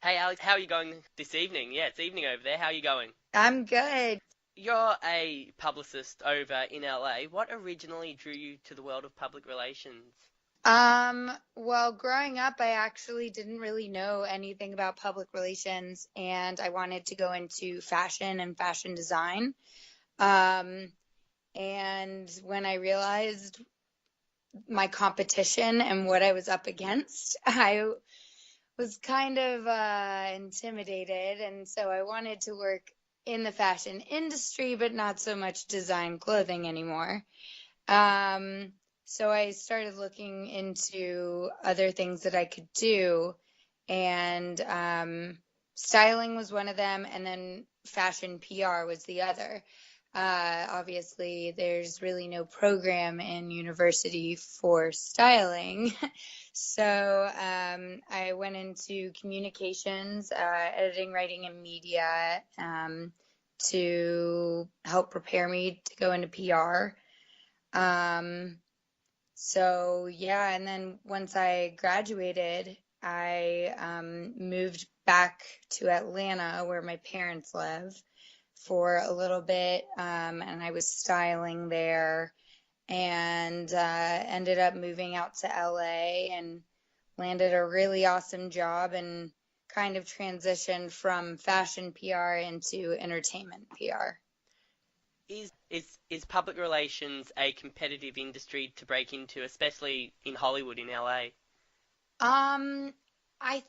Hey Alex, how are you going this evening? Yeah, it's evening over there. How are you going? I'm good. You're a publicist over in LA. What originally drew you to the world of public relations? Well, growing up, I actually didn't really know anything about public relations, and I wanted to go into fashion and fashion design. Um, and when I realized my competition and what I was up against, I was kind of intimidated, and so I wanted to work in the fashion industry, but not so much design clothing anymore. Um, so I started looking into other things that I could do, and styling was one of them, and then fashion PR was the other. Obviously, there's really no program in university for styling. So I went into communications, editing, writing, and media to help prepare me to go into PR. Um, so yeah, and then once I graduated, I moved back to Atlanta where my parents live for a little bit, and I was styling there and ended up moving out to LA and landed a really awesome job and kind of transitioned from fashion PR into entertainment PR. Is public relations a competitive industry to break into, especially in Hollywood in LA? Um, I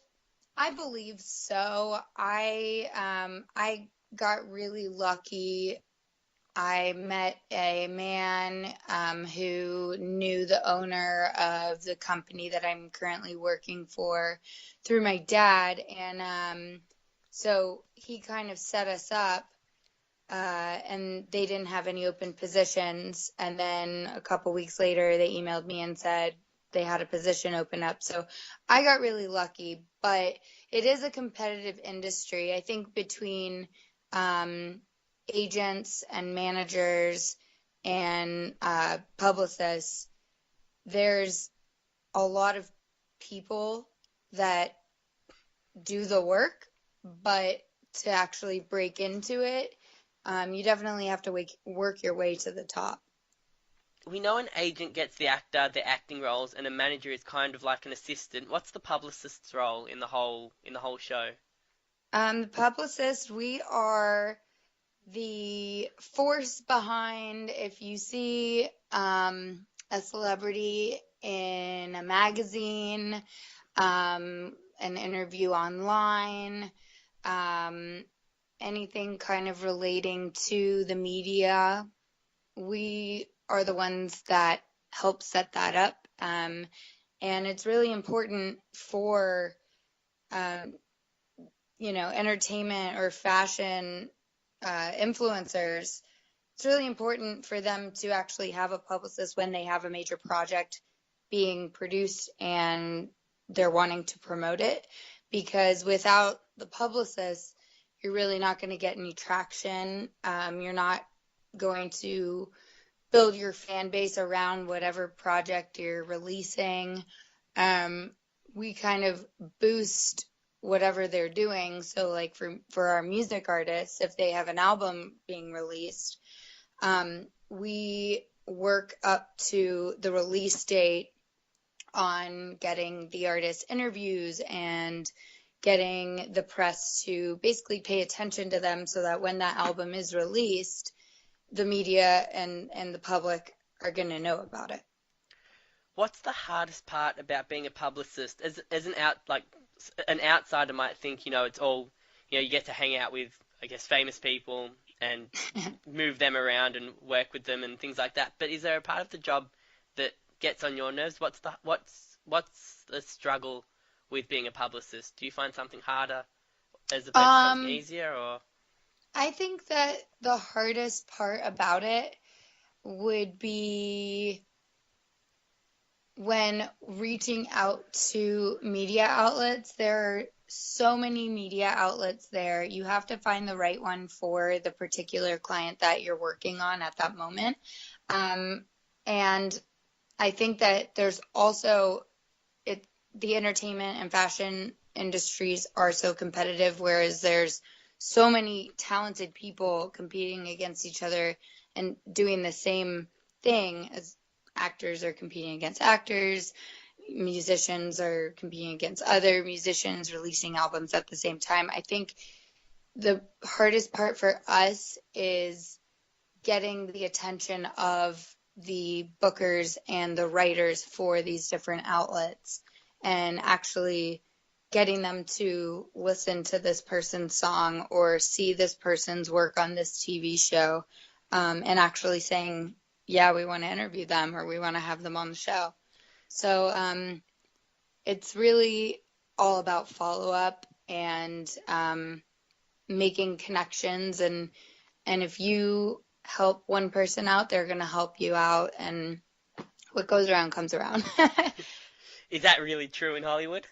I believe so. I got really lucky. I met a man who knew the owner of the company that I'm currently working for through my dad, and so he kind of set us up. And they didn't have any open positions. And then a couple weeks later, they emailed me and said they had a position open up. So I got really lucky, but it is a competitive industry. I think between um, agents and managers and publicists, there's a lot of people that do the work, but to actually break into it, you definitely have to work your way to the top. We know an agent gets the actor, the acting roles, and a manager is kind of like an assistant. What's the publicist's role in the whole show? The publicist, we are the force behind if you see a celebrity in a magazine, an interview online, um, anything kind of relating to the media, we are the ones that help set that up. And it's really important for, um, entertainment or fashion influencers. It's really important for them to actually have a publicist when they have a major project being produced and they're wanting to promote it. Because without the publicist, you're really not going to get any traction. You're not going to build your fan base around whatever project you're releasing. Um, we kind of boost whatever they're doing. So, like for our music artists, if they have an album being released, we work up to the release date on getting the artist interviews and getting the press to basically pay attention to them so that when that album is released, the media and the public are going to know about it. What's the hardest part about being a publicist? As an outsider might think, it's all, you get to hang out with, I guess, famous people and move them around and work with them and things like that. But is there a part of the job that gets on your nerves? What's the struggle with being a publicist? Do you find something harder as opposed to something um, easier, or I think that the hardest part about it would be when reaching out to media outlets. There are so many media outlets there. You have to find the right one for the particular client that you're working on at that moment. Um, and I think that there's also it the entertainment and fashion industries are so competitive, whereas there's so many talented people competing against each other and doing the same thing, as actors are competing against actors, musicians are competing against other musicians, releasing albums at the same time. I think the hardest part for us is getting the attention of the bookers and the writers for these different outlets and actually getting them to listen to this person's song or see this person's work on this TV show, and actually saying, yeah, we want to interview them or we want to have them on the show. So it's really all about follow-up and making connections. And if you help one person out, they're going to help you out. And what goes around comes around. Is that really true in Hollywood?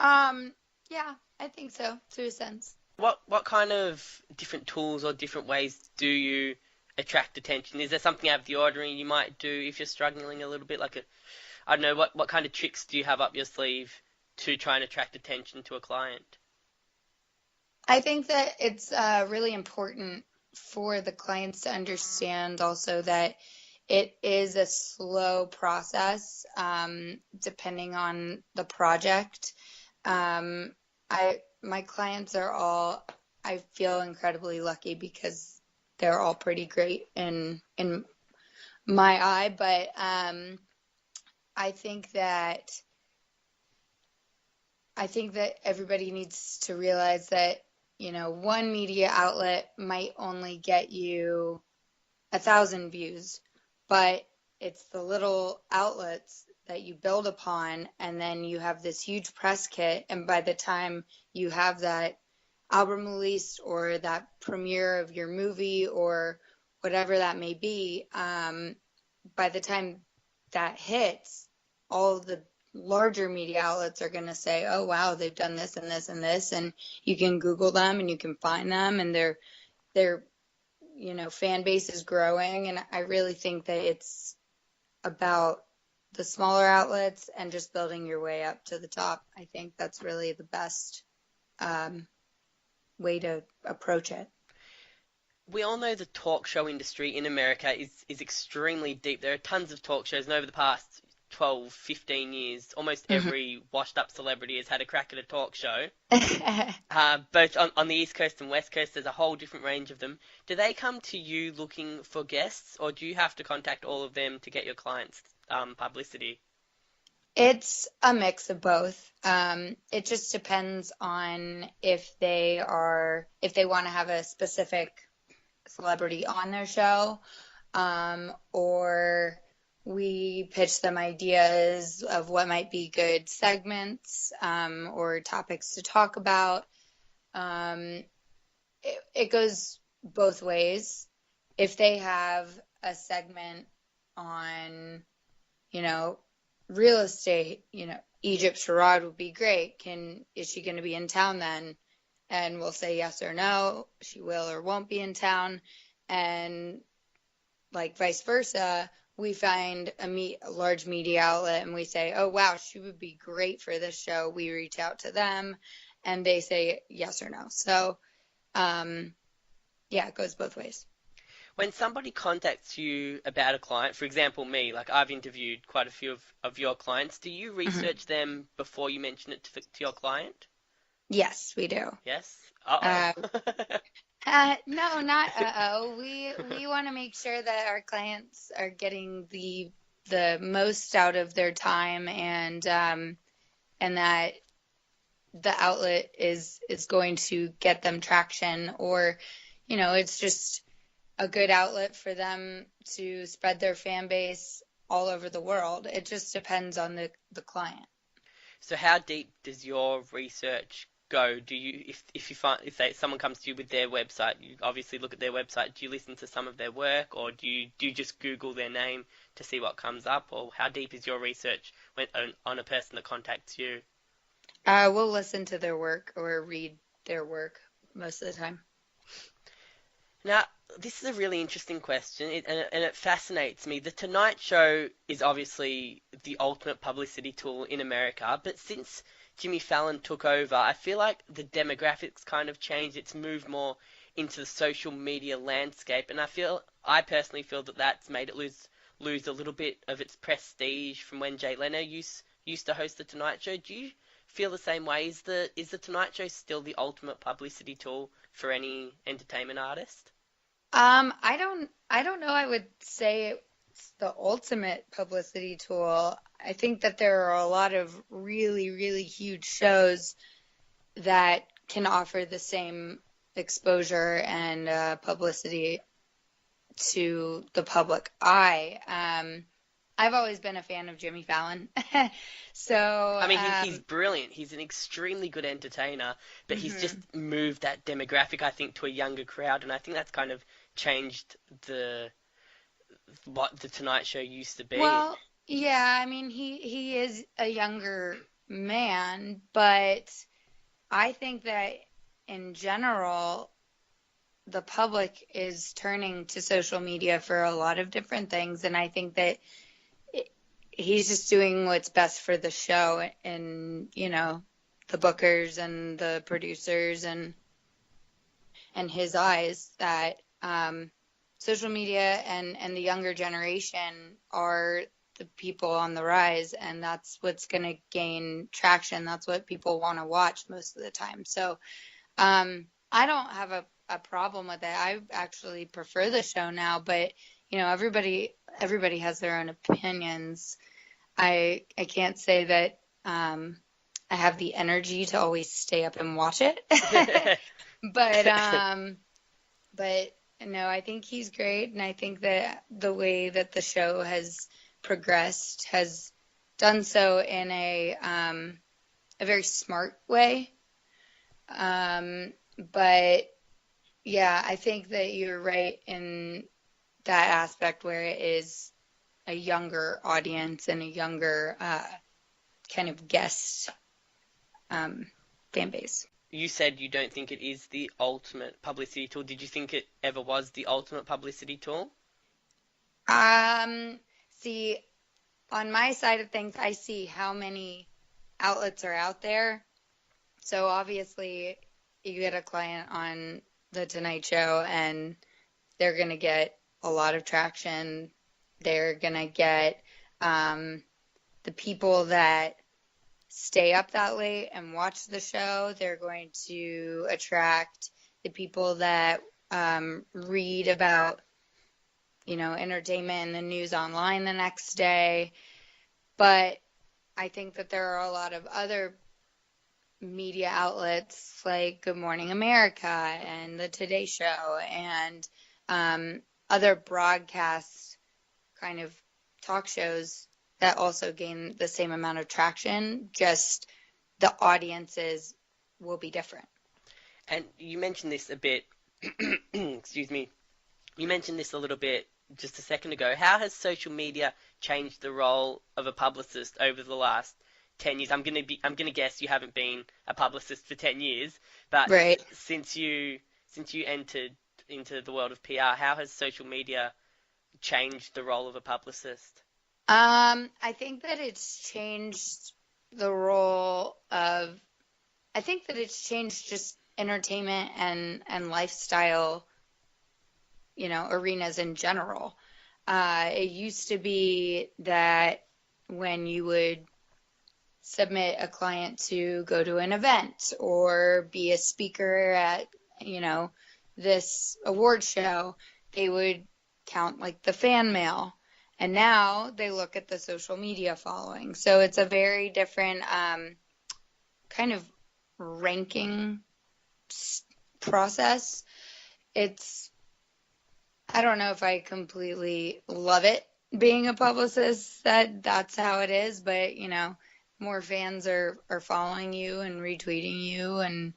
Yeah, I think so, to a sense. What kind of different tools or different ways do you attract attention? Is there something out of the ordinary you might do if you're struggling a little bit? I don't know, what kind of tricks do you have up your sleeve to try and attract attention to a client? I think that it's really important for the clients to understand also that it is a slow process, depending on the project. My clients are all, I feel incredibly lucky because they're all pretty great in my eye, but I think that everybody needs to realize that, one media outlet might only get you 1,000 views, but it's the little outlets that you build upon, and then you have this huge press kit, and by the time you have that album released or that premiere of your movie or whatever that may be, by the time that hits, all of the larger media outlets are going to say, oh, wow, they've done this and this and this, and you can Google them and you can find them, and their fan base is growing. And I really think that it's about the smaller outlets and just building your way up to the top. I think that's really the best way to approach it. We all know the talk show industry in America is extremely deep. There are tons of talk shows, and over the past 12, 15 years, almost every washed-up celebrity has had a crack at a talk show. Both on the East Coast and West Coast, there's a whole different range of them. Do they come to you looking for guests, or do you have to contact all of them to get your clients publicity? It's a mix of both. It just depends on if they want to have a specific celebrity on their show, or we pitch them ideas of what might be good segments, or topics to talk about. It goes both ways. If they have a segment on, real estate, Egypt Sherrod would be great. Is she going to be in town then? And we'll say yes or no. She will or won't be in town. And like vice versa, we find a large media outlet and we say, oh, wow, she would be great for this show. We reach out to them and they say yes or no. So, yeah, it goes both ways. When somebody contacts you about a client, for example, me, like I've interviewed quite a few of your clients, do you research them before you mention it to your client? Yes, we do. Yes? Uh-oh. No, not uh-oh. We want to make sure that our clients are getting the most out of their time, and that the outlet is going to get them traction, or it's just a good outlet for them to spread their fan base all over the world. It just depends on the client. So how deep does your research go? Do you, if someone comes to you with their website, you obviously look at their website. Do you listen to some of their work, or do you just Google their name to see what comes up, or how deep is your research on a person that contacts you? We'll listen to their work or read their work most of the time. Now, this is a really interesting question, and it fascinates me. The Tonight Show is obviously the ultimate publicity tool in America, but since Jimmy Fallon took over, I feel like the demographics kind of changed. It's moved more into the social media landscape, and I personally feel that that's made it lose a little bit of its prestige from when Jay Leno used to host the Tonight Show. Do you feel the same way? Is the Tonight Show still the ultimate publicity tool for any entertainment artist? I don't know. I would say it's the ultimate publicity tool. I think that there are a lot of really, really huge shows that can offer the same exposure and publicity to the public eye. I've always been a fan of Jimmy Fallon. So, I mean, he's brilliant. He's an extremely good entertainer, but he's just mhm. moved that demographic, I think, to a younger crowd, and I think that's kind of changed what the Tonight Show used to be. Well, yeah, I mean, he is a younger man, but I think that in general, the public is turning to social media for a lot of different things, and I think that it, he's just doing what's best for the show and, the bookers and the producers and his eyes that social media and the younger generation are the people on the rise, and that's what's going to gain traction. That's what people want to watch most of the time. So I don't have a problem with it. I actually prefer the show now, but everybody has their own opinions. I can't say that I have the energy to always stay up and watch it. But but no, I think he's great, and I think that the way that the show has progressed has done so in a very smart way. But yeah, I think that you're right in that aspect where it is a younger audience and a younger kind of guest fan base. You said you don't think it is the ultimate publicity tool. Did you think it ever was the ultimate publicity tool? Um, See, on my side of things, I see how many outlets are out there. So obviously, you get a client on the Tonight Show, and they're going to get a lot of traction. They're going to get the people that stay up that late and watch the show. They're going to attract the people that read about, entertainment and the news online the next day. But I think that there are a lot of other media outlets like Good Morning America and the Today Show and other broadcast kind of talk shows that also gain the same amount of traction, just the audiences will be different. And you mentioned this a bit, excuse me, you mentioned this a little bit just a second ago. How has social media changed the role of a publicist over the last 10 years? I'm gonna guess you haven't been a publicist for 10 years, but Right. since you entered into the world of PR, how has social media changed the role of a publicist? I think that it's changed the role of, I think that it's changed just entertainment and lifestyle, arenas in general. It used to be that when you would submit a client to go to an event or be a speaker at, this award show, they would count like the fan mail. And now they look at the social media following. So it's a very different kind of ranking process. It's, I don't know if I completely love it being a publicist, that's how it is, but more fans are following you and retweeting you and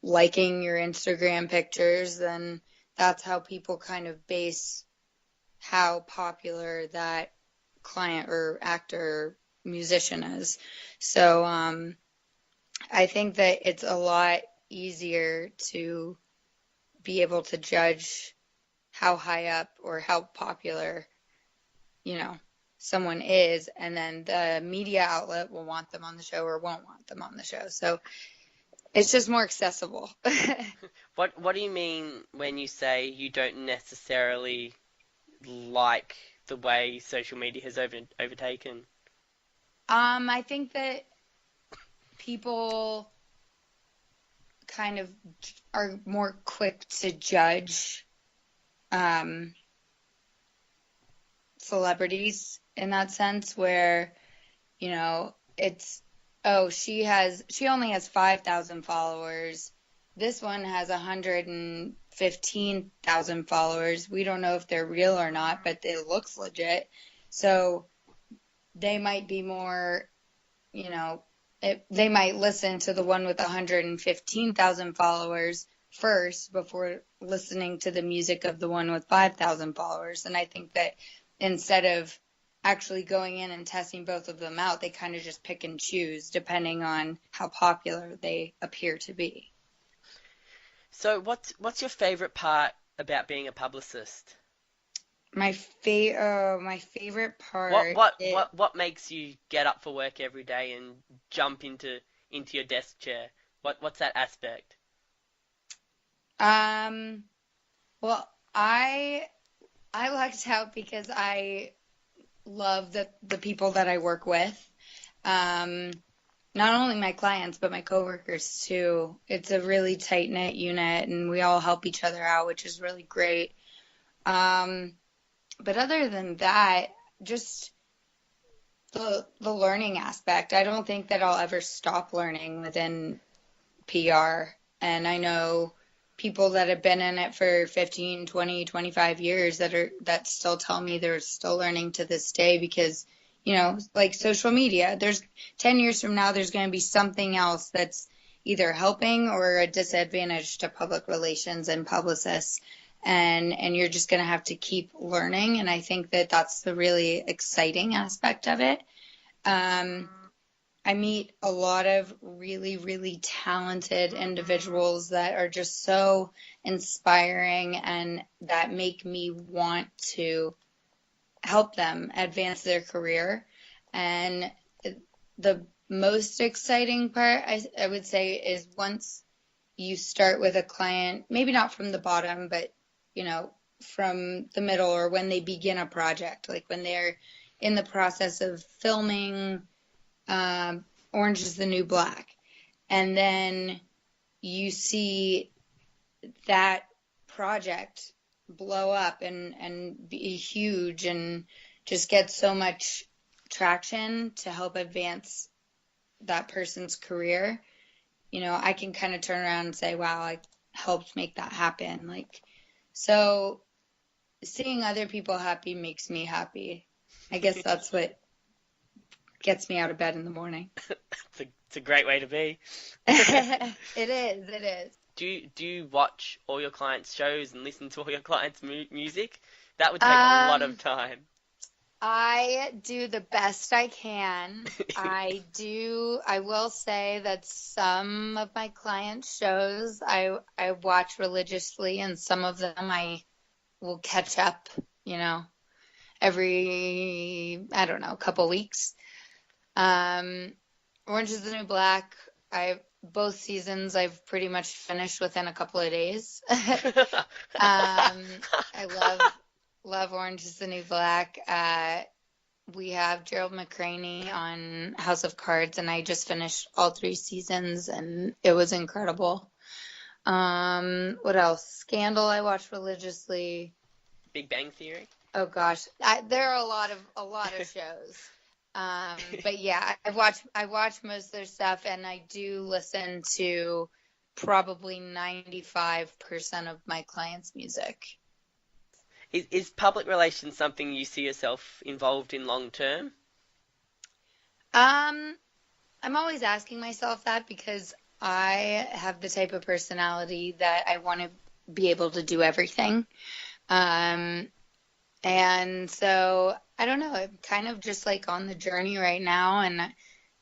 liking your Instagram pictures, then that's how people kind of base how popular that client or actor or musician is. So I think that it's a lot easier to be able to judge how high up or how popular, you know, someone is, and then the media outlet will want them on the show or won't want them on the show. So it's just more accessible. What do you mean when you say you don't necessarily like the way social media has overtaken? I think that people kind of are more quick to judge celebrities in that sense, where, it's, oh, she only has 5,000 followers. This one has 115,000 followers. We don't know if they're real or not, but it looks legit. So they might be more, they might listen to the one with 115,000 followers first before listening to the music of the one with 5,000 followers. And I think that instead of actually going in and testing both of them out, they kind of just pick and choose depending on how popular they appear to be. So what's your favorite part about being a publicist? My favorite What part what is, what what makes you get up for work every day and jump into your desk chair? What's that aspect? um well, I lucked out because I love the people that I work with. Um, Not only my clients, but my coworkers too. It's a really tight-knit unit, and we all help each other out, which is really great. Um, but other than that, just the learning aspect. I don't think that I'll ever stop learning within PR. And I know people that have been in it for 15, 20, 25 years that still tell me they're still learning to this day because, like social media, there's 10 years from now, there's going to be something else that's either helping or a disadvantage to public relations and publicists. And you're just going to have to keep learning. And I think that that's the really exciting aspect of it. I meet a lot of really, really talented individuals that are just so inspiring and that make me want to help them advance their career. And the most exciting part, I would say, is once you start with a client, maybe not from the bottom, but, from the middle, or when they begin a project, like when they're in the process of filming Orange is the New Black. And then you see that project blow up and be huge and just get so much traction to help advance that person's career. I can kind of turn around and say, wow, I helped make that happen. So seeing other people happy makes me happy. I guess that's what gets me out of bed in the morning. It's a great way to be. It is, it is. Do you watch all your clients' shows and listen to all your clients' music? That would take a lot of Um, time. I do the best I can. I will say that some of my client shows I watch religiously, and some of them I will catch up, you know, every, I don't know, couple weeks. Um, Orange is the New Black. Both seasons I've pretty much finished within a couple of days. I love Orange is the New Black. We have Gerald McCraney on House of Cards, and I just finished all three seasons, and it was incredible. What else? Scandal I watch religiously. Big Bang Theory. Oh gosh, there are a lot of shows. But yeah, I watch most of their stuff, and I do listen to probably 95% of my clients' music. Is public relations something you see yourself involved in long term? Um, I'm always asking myself that because I have the type of personality that I want to be able to do everything. Um, and so I don't know, I'm kind of just like on the journey right now, and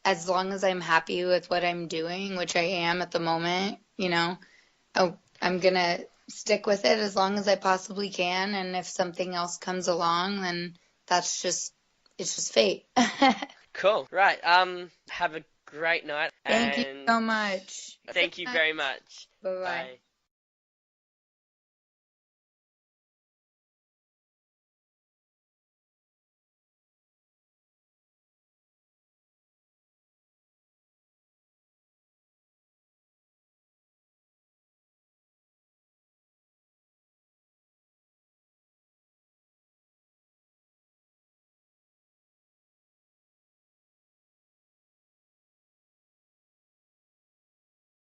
as long as I'm happy with what I'm doing, which I am at the moment, I'm gonna stick with it as long as I possibly can, and if something else comes along, then that's just it's just fate. Cool. Right. Have a great night Thank you and so much. thank you very much. Bye bye. Bye.